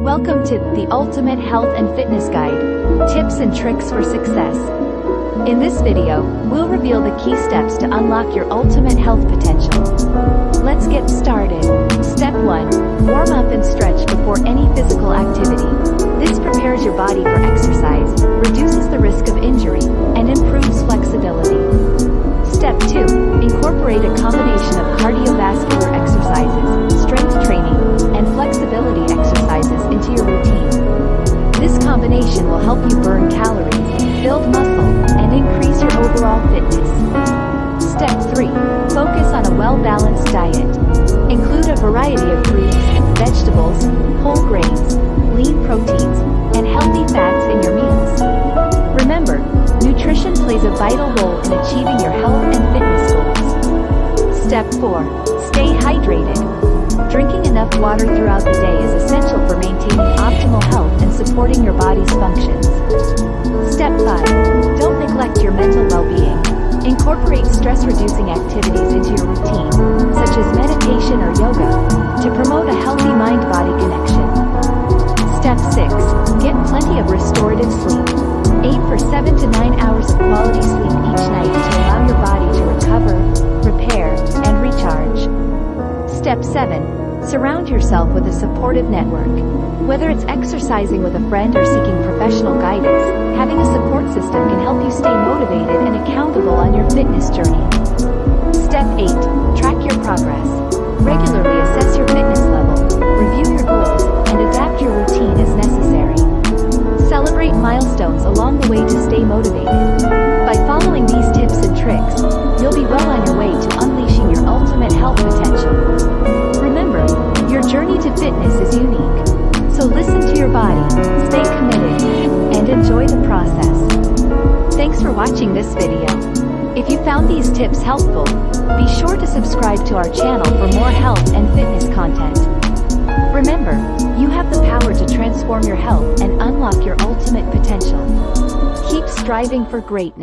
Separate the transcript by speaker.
Speaker 1: Welcome to the Ultimate Health and Fitness Guide, Tips and Tricks for Success. In this video, we'll reveal the key steps to unlock your ultimate health potential. Let's get started. Step 1. Warm up and stretch before any physical activity. This prepares your body for exercise, reduces the risk of injury, and improves flexibility. Step 2. Incorporate a combination of cardiovascular exercises, strength training, and flexibility exercises into your routine. This combination will help you burn calories, build muscle, and increase your overall fitness. Step 3. Focus on a well-balanced diet. Include a variety of fruits, vegetables, whole grains, lean proteins, and healthy fats in your meals. Remember, nutrition plays a vital role in achieving your health and fitness goals. Step 4. Stay hydrated. Drinking enough water throughout the day is essential for maintaining optimal health and supporting your body's functions. Step 5. Don't neglect your mental well-being. Incorporate stress-reducing activities into your routine, such as meditation or yoga, to promote a healthy mind-body connection. Step 6. Get plenty of restorative sleep. Aim for 7 to 9 hours of quality sleep each night to allow your body to recover, repair, and recharge. Step 7. Surround yourself with a supportive network. Whether it's exercising with a friend or seeking professional guidance, having a support system can help you stay motivated and accountable on your fitness journey. Step 8. Track your progress. Regularly assess your fitness level, review your goals, and adapt your routine as necessary. Celebrate milestones along the way to stay motivated. By following these tips and tricks, you'll be well on your way to unleashing your ultimate health potential. Remember, your journey to fitness is unique. So listen to your body, stay committed, and enjoy the process. Thanks for watching this video. If you found these tips helpful, be sure to subscribe to our channel for more health and fitness content. Remember, you have the power to transform your health and unlock your ultimate potential. Keep striving for greatness.